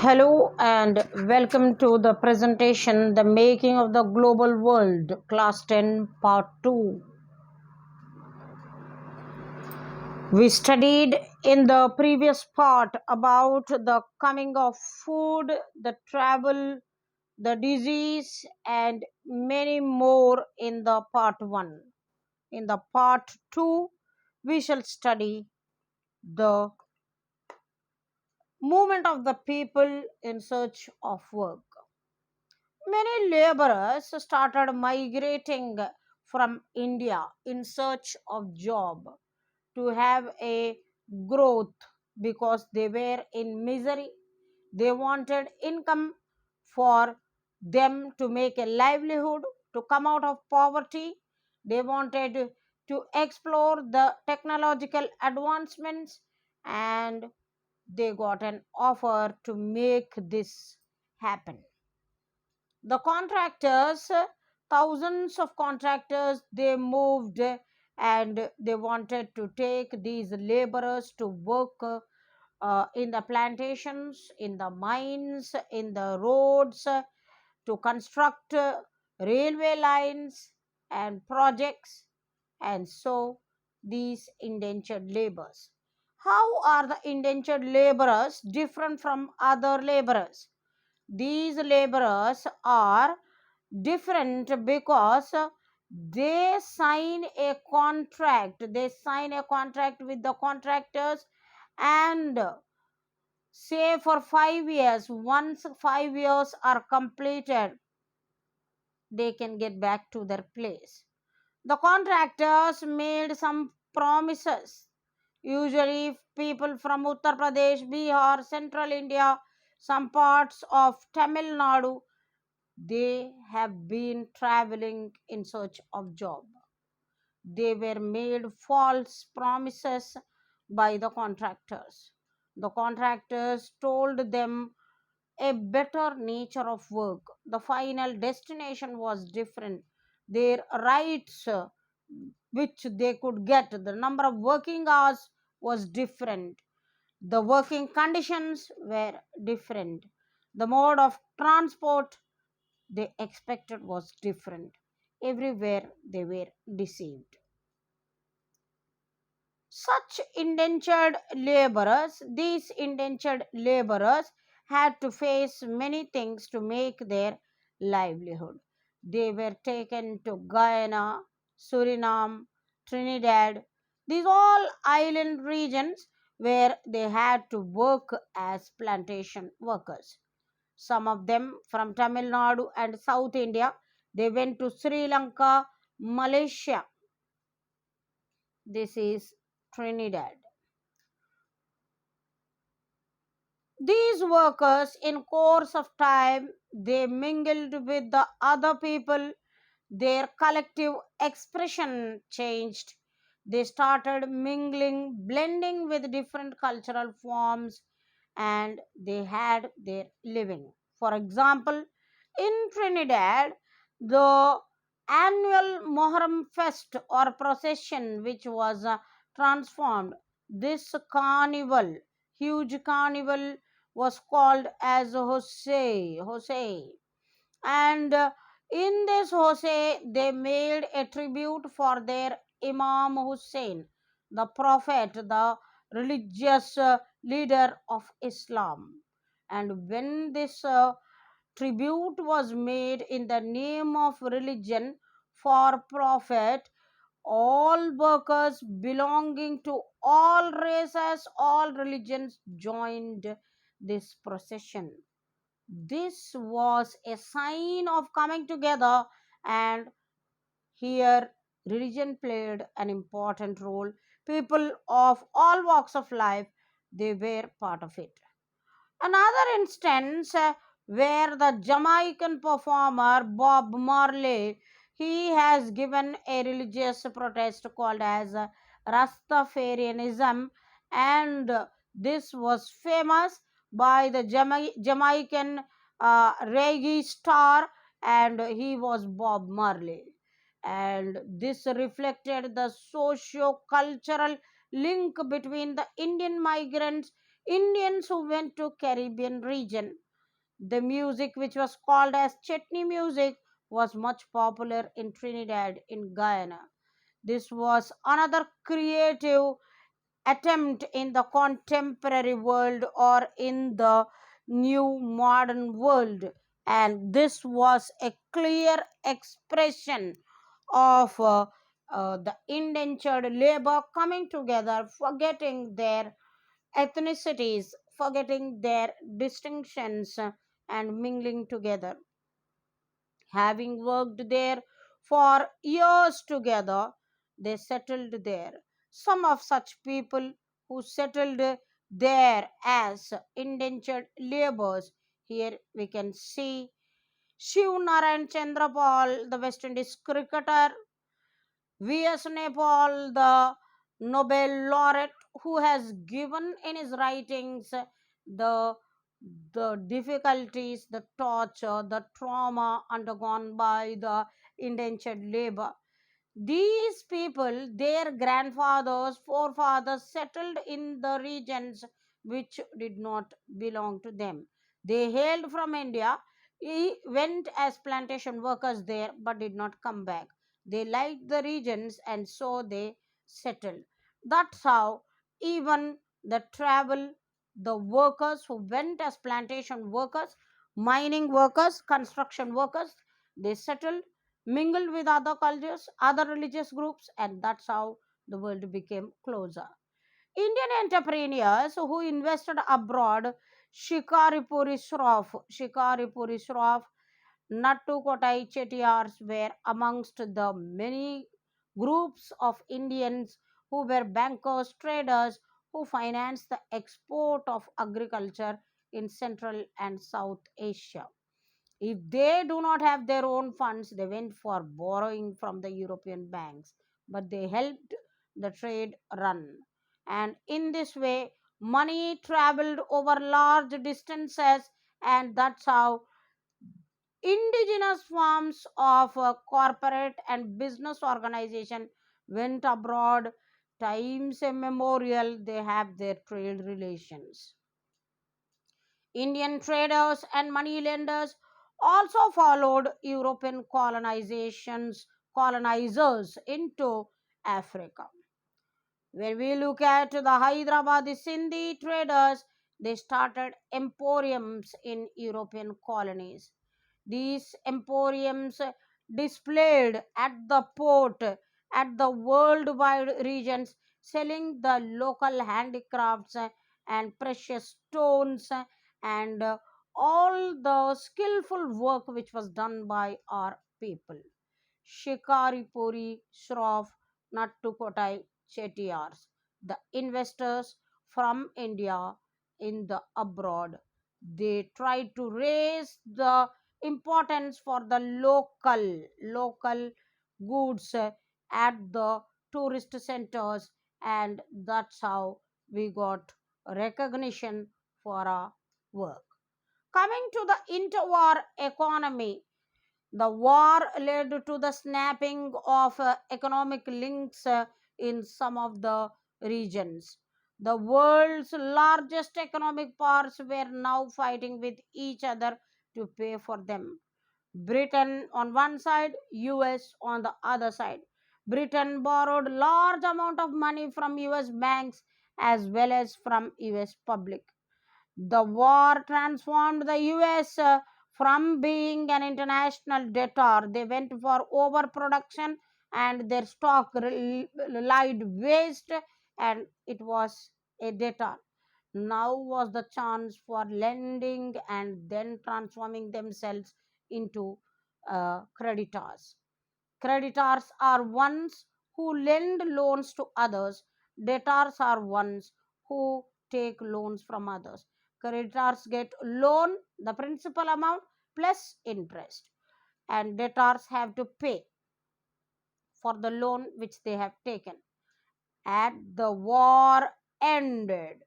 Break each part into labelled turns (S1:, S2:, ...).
S1: Hello and welcome to the presentation The Making of the Global World, Class 10, Part 2. We studied in the previous part about the coming of food, the travel, the disease, and many more in the Part 1. In the Part 2, we shall study the movement of the people in search of work. Many laborers started migrating from India in search of job to have a growth because they were in misery. They wanted income for them to make a livelihood, to come out of poverty. They wanted to explore the technological advancements, and they got an offer to make this happen. The contractors, thousands of contractors, they moved and they wanted to take these laborers to work in the plantations, in the mines, in the roads, to construct railway lines and projects. And so these indentured laborers, how are the indentured laborers different from other laborers? These laborers are different because they sign a contract with the contractors, and say for 5 years. Once 5 years are completed, they can get back to their place. The contractors made some promises. Usually people from Uttar Pradesh, Bihar, Central India, some parts of Tamil Nadu, they have been traveling in search of job. They were made false promises by the contractors. The contractors told them a better nature of work. The final destination was different. Their rights, which they could get, the number of working hours was different. The working conditions were different. The mode of transport they expected was different. Everywhere they were deceived. These indentured laborers had to face many things to make their livelihood. They were taken to Guyana, Suriname, Trinidad, these all island regions where they had to work as plantation workers. Some of them from Tamil Nadu and South India, they went to Sri Lanka, Malaysia. This is Trinidad. These workers, in course of time, they mingled with the other people. Their collective expression changed. They started mingling, blending with different cultural forms, and they had their living. For example, in Trinidad, the annual Moharram fest or procession, which was transformed, this carnival, huge carnival, was called as Hosei. And in this Hosei, they made a tribute for their Imam Hussein, the prophet, the religious leader of Islam. And when this tribute was made in the name of religion for prophet, all workers belonging to all races, all religions joined this procession. This was a sign of coming together, and here religion played an important role. People of all walks of life, they were part of it. Another instance where the Jamaican performer Bob Marley, he has given a religious protest called as Rastafarianism, and this was famous by the Jamaican reggae star, and he was Bob Marley. And this reflected the socio-cultural link between the Indian migrants Indians who went to Caribbean region. The music, which was called as chutney music, was much popular in Trinidad in Guyana. This was another creative attempt in the contemporary world or in the new modern world, and this was a clear expression of the indentured labor coming together, forgetting their ethnicities, forgetting their distinctions, and mingling together. Having worked there for years together, they settled there. Some of such people who settled there as indentured laborers, here we can see Shiv Narayan Chandrapal, the West Indies cricketer, V.S. Nepal, the Nobel laureate, who has given in his writings the difficulties, the torture, the trauma undergone by the indentured labor. These people, their grandfathers, forefathers settled in the regions which did not belong to them. They hailed from India, went as plantation workers there, but did not come back. They liked the regions and so they settled. That's how even the travel, the workers who went as plantation workers, mining workers, construction workers, they settled, mingled with other cultures, other religious groups, and that's how the world became closer. Indian entrepreneurs who invested abroad, Shikaripuri Shroff, Nattu Kotai Chettiars were amongst the many groups of Indians who were bankers, traders, who financed the export of agriculture in Central and South Asia. If they do not have their own funds, they went for borrowing from the European banks, but they helped the trade run. And in this way, money traveled over large distances, and that's how indigenous forms of corporate and business organization went abroad. Times immemorial, they have their trade relations. Indian traders and moneylenders also followed European colonizers into Africa. When we look at the Hyderabadi Sindhi traders, they started emporiums in European colonies. These emporiums displayed at the port, at the worldwide regions, selling the local handicrafts and precious stones and all the skillful work which was done by our people. Shikaripuri, Shroff, Nattukotai, Chettiars, the investors from India in the abroad. They tried to raise the importance for the local goods at the tourist centers, and that's how we got recognition for our work. Coming to the interwar economy, the war led to the snapping of economic links in some of the regions. The world's largest economic powers were now fighting with each other to pay for them. Britain on one side, US on the other side. Britain borrowed large amount of money from US banks as well as from US public. The war transformed the US from being an international debtor. They went for overproduction and their stock lied waste, and it was a debtor. Now was the chance for lending and then transforming themselves into creditors. Creditors are ones who lend loans to others. Debtors are ones who take loans from others. Creditors get loan, the principal amount plus interest, and debtors have to pay for the loan which they have taken. At the war ended,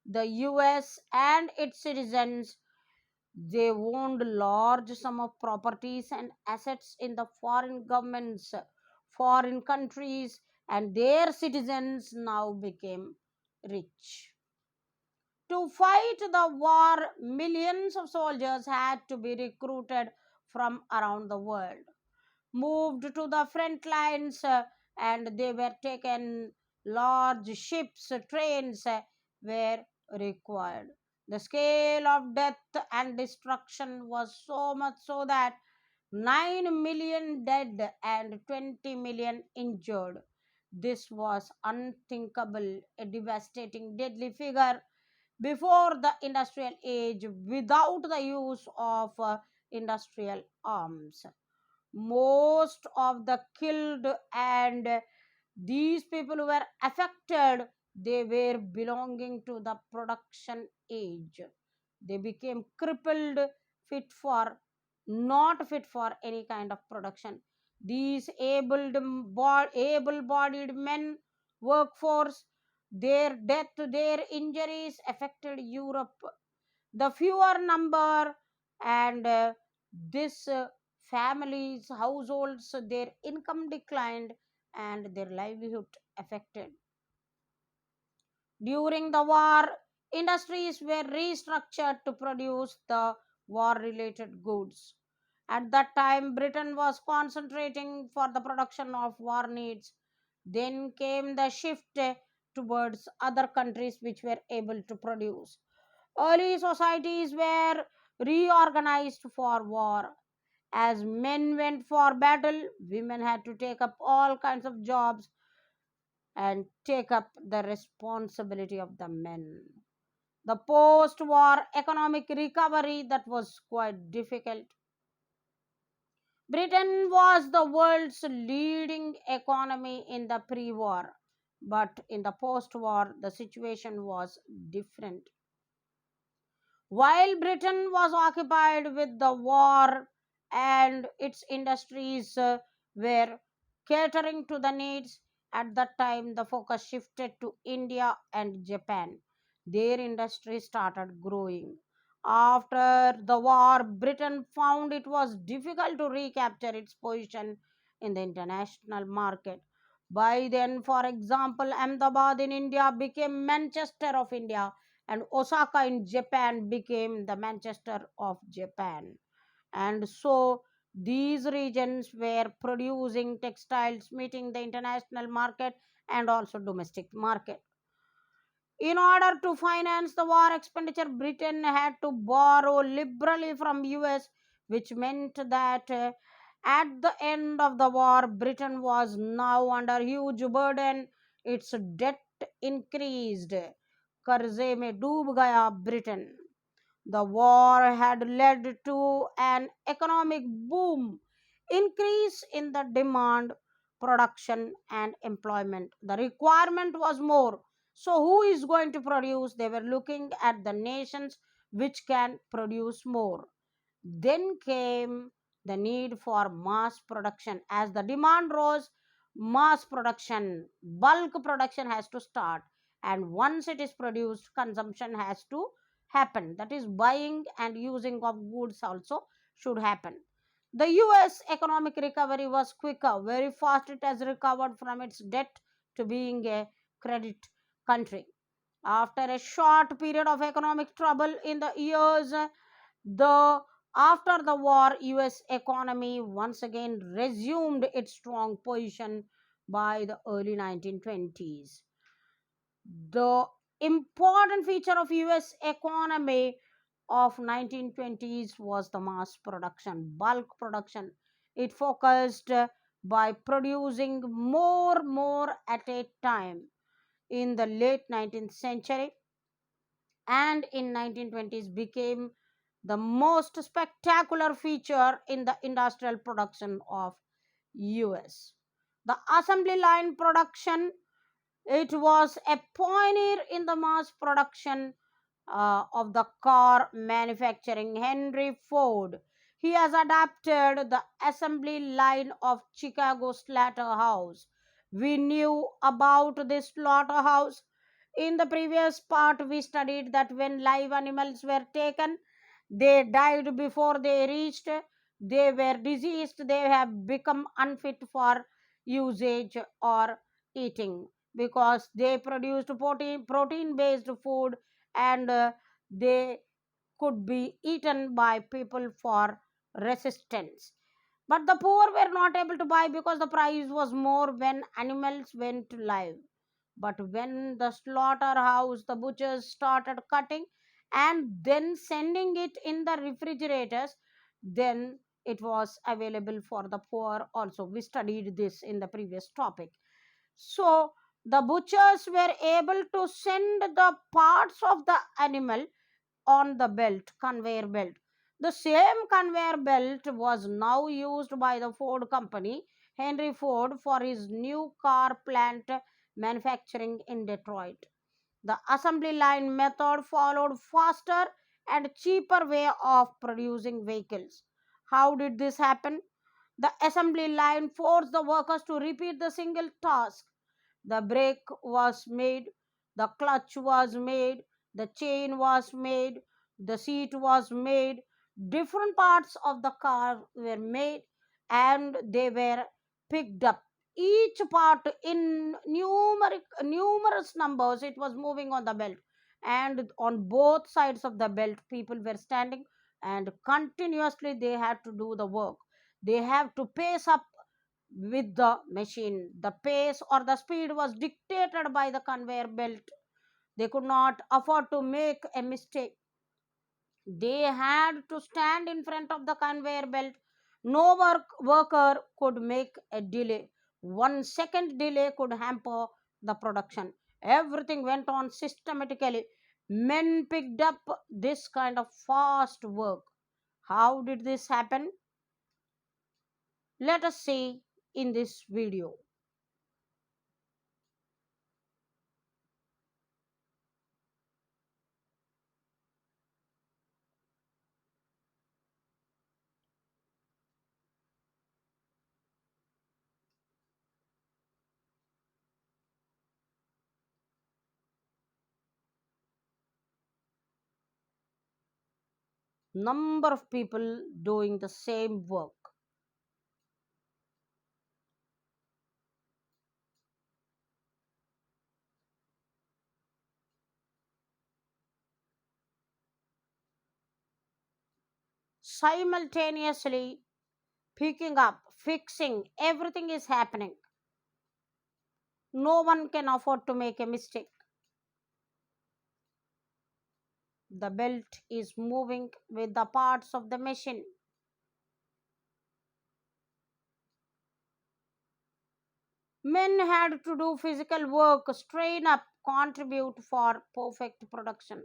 S1: the US and its citizens, they owned large sum of properties and assets in the foreign governments, foreign countries, and their citizens now became rich. To fight the war, millions of soldiers had to be recruited from around the world, moved to the front lines, and they were taken. Large ships, trains were required. The scale of death and destruction was so much so that 9 million dead and 20 million injured. This was unthinkable, a devastating, deadly figure before the industrial age without the use of industrial arms. Most of the killed and these people who were affected, they were belonging to the production age. They became crippled, fit for not fit for any kind of production. These able-bodied men workforce, their death, their injuries affected Europe. The fewer number and this families, households, their income declined and their livelihood affected. During the war, industries were restructured to produce the war related goods. At that time, Britain was concentrating for the production of war needs. Then came the shift towards other countries which were able to produce. Early societies were reorganized for war. As men went for battle, women had to take up all kinds of jobs and take up the responsibility of the men. The post war economic recovery, that was quite difficult. Britain was the world's leading economy in the pre war, but in the post war, the situation was different. While Britain was occupied with the war and its industries were catering to the needs, at that time the focus shifted to India and Japan. Their industry started growing. After the war, Britain found it was difficult to recapture its position in the international market. By then, for example, Ahmedabad in India became Manchester of India, and Osaka in Japan became the Manchester of Japan. And so these regions were producing textiles, meeting the international market and also domestic market. In order to finance the war expenditure, Britain had to borrow liberally from US, which meant that at the end of the war, Britain was now under huge burden. Its debt increased. कर्जे में डूब गया Britain. The war had led to an economic boom, increase in the demand, production, and employment. The requirement was more. So, who is going to produce? They were looking at the nations which can produce more. Then came the need for mass production. As the demand rose, mass production, bulk production has to start. And once it is produced, consumption has to happen. That is, buying and using of goods also should happen. The US economic recovery was quicker, very fast. It has recovered from its debt to being a credit country. After a short period of economic trouble in the years, the after the war, US economy once again resumed its strong position by the early 1920s. The important feature of US economy of 1920s was the mass production, bulk production. It focused by producing more at a time. In the late 19th century and in 1920s became the most spectacular feature in the industrial production of US. The assembly line production, it was a pioneer in the mass production of the car manufacturing. Henry Ford, he has adapted the assembly line of Chicago slaughterhouse. We knew about this slaughterhouse. In the previous part, we studied that when live animals were taken, they died before they reached, they were diseased, they have become unfit for usage or eating because they produced protein based food and they could be eaten by people for resistance. But the poor were not able to buy because the price was more when animals went live. But when the slaughterhouse, the butchers started cutting and then sending it in the refrigerators, then it was available for the poor also. We studied this in the previous topic. So the butchers were able to send the parts of the animal on the belt, conveyor belt. The same conveyor belt was now used by the Ford company, Henry Ford, for his new car plant manufacturing in Detroit. The assembly line method followed faster and cheaper way of producing vehicles. How did this happen? The assembly line forced the workers to repeat the single task. The brake was made, the clutch was made, the chain was made, the seat was made, different parts of the car were made, and they were picked up. Each part in numerous numbers, it was moving on the belt, and on both sides of the belt people were standing, and continuously they had to do the work. They have to pace up with the machine. The pace or the speed was dictated by the conveyor belt. They could not afford to make a mistake. They had to stand in front of the conveyor belt. No worker could make a delay. 1 second delay could hamper the production. Everything went on systematically. Men picked up this kind of fast work. How did this happen? Let us see in this video. Number of people doing the same work. Simultaneously picking up, fixing, everything is happening. No one can afford to make a mistake. The belt is moving with the parts of the machine. Men had to do physical work, strain up, contribute for perfect production.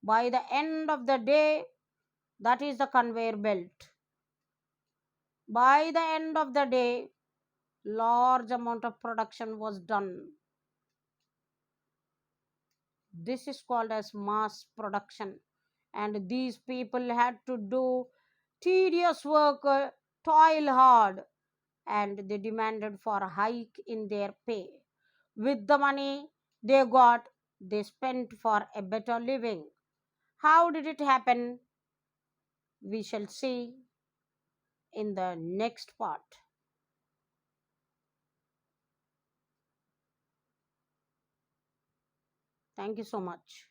S1: By the end of the day, that is the conveyor belt. By the end of the day, large amount of production was done. This is called as mass production, and these people had to do tedious work, toil hard, and they demanded for a hike in their pay. With the money they got, they spent for a better living. How did it happen? We shall see in the next part. Thank you so much.